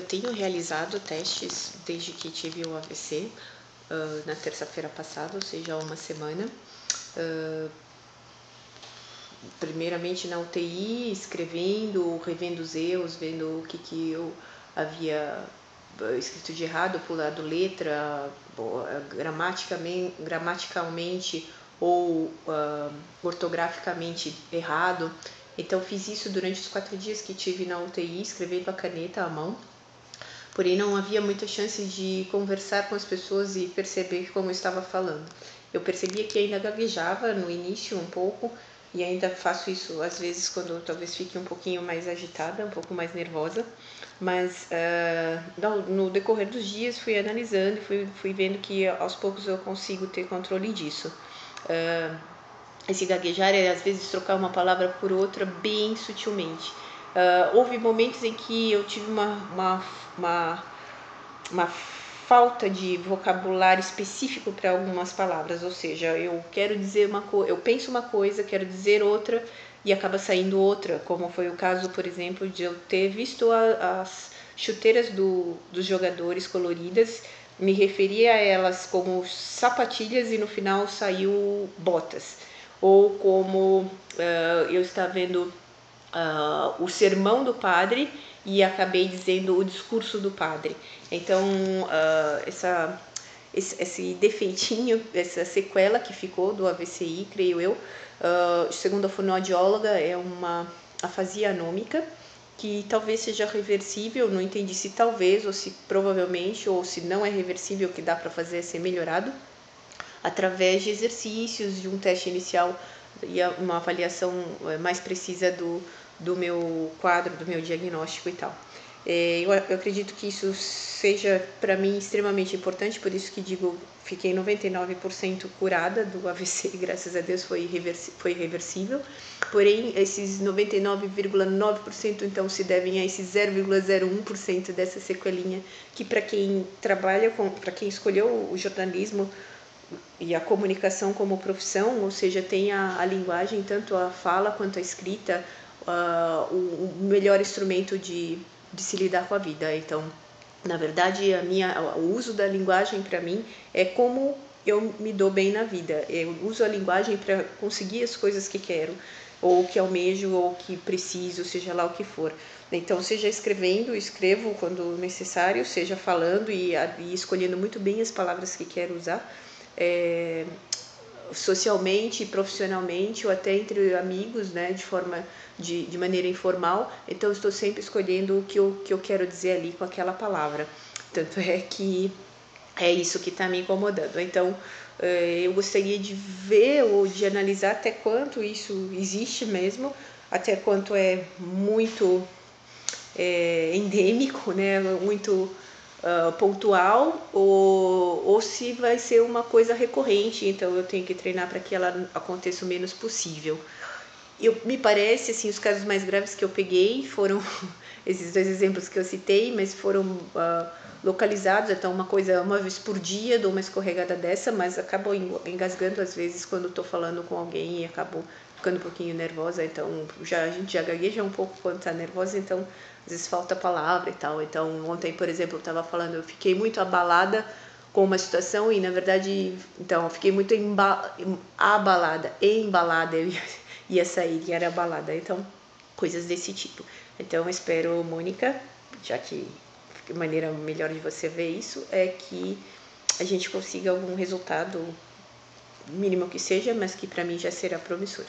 Eu tenho realizado testes desde que tive o AVC, na terça-feira passada, ou seja, há uma semana. Primeiramente na UTI, escrevendo, revendo os erros, vendo o que eu havia escrito de errado, pulado letra, gramaticalmente ou ortograficamente errado. Então fiz isso durante os 4 dias que tive na UTI, escrevendo a caneta à mão. Porém, não havia muita chance de conversar com as pessoas e perceber como eu estava falando. Eu percebia que ainda gaguejava no início um pouco, e ainda faço isso às vezes quando eu talvez fique um pouquinho mais agitada, um pouco mais nervosa. Mas no decorrer dos dias fui analisando e fui vendo que aos poucos eu consigo ter controle disso. Esse gaguejar é às vezes trocar uma palavra por outra bem sutilmente. Houve momentos em que eu tive uma falta de vocabulário específico para algumas palavras, ou seja, eu quero dizer eu penso uma coisa, quero dizer outra e acaba saindo outra, como foi o caso, por exemplo, de eu ter visto as chuteiras dos jogadores coloridas, me referia a elas como sapatilhas e no final saiu botas, ou como eu estava vendo o sermão do padre e acabei dizendo o discurso do padre. Então, esse defeitinho, essa sequela que ficou do AVCI, creio eu, segundo a fonoaudióloga, é uma afasia anômica, que talvez seja reversível, não entendi se talvez, ou se provavelmente, ou se não é reversível, o que dá para fazer é ser melhorado, através de exercícios, de um teste inicial e uma avaliação mais precisa do meu quadro, do meu diagnóstico e tal. Eu acredito que isso seja para mim extremamente importante, por isso que digo, fiquei 99% curada do AVC, graças a Deus foi reversível, porém esses 99,9% então se devem a esse 0,01% dessa sequelinha que para quem trabalha, para quem escolheu o jornalismo e a comunicação como profissão, ou seja, tem a linguagem, tanto a fala quanto a escrita, o melhor instrumento de se lidar com a vida. Então, na verdade, o uso da linguagem para mim é como eu me dou bem na vida. Eu uso a linguagem para conseguir as coisas que quero, ou que almejo, ou que preciso, seja lá o que for. Então, seja escrevendo, escrevo quando necessário, seja falando e escolhendo muito bem as palavras que quero usar, socialmente, profissionalmente ou até entre amigos, né, de maneira informal. Então estou sempre escolhendo o que eu quero dizer ali com aquela palavra. Tanto é que é isso que está me incomodando. Então eu gostaria de ver ou de analisar até quanto isso existe mesmo, até quanto é muito endêmico, né, muito pontual, ou se vai ser uma coisa recorrente, então eu tenho que treinar para que ela aconteça o menos possível. Me parece, assim, os casos mais graves que eu peguei foram esses 2 exemplos que eu citei, mas foram localizados, então uma coisa uma vez por dia, dou uma escorregada dessa, mas acabo engasgando às vezes quando estou falando com alguém e acabo ficando um pouquinho nervosa, então a gente já gagueja um pouco quando está nervosa, então às vezes falta palavra e tal. Então ontem, por exemplo, eu estava falando, eu fiquei muito abalada com uma situação e na verdade, então eu fiquei muito embalada, eu ia sair e era abalada, então coisas desse tipo. Então eu espero, Mônica, já que a maneira melhor de você ver isso é que a gente consiga algum resultado, mínimo que seja, mas que para mim já será promissor.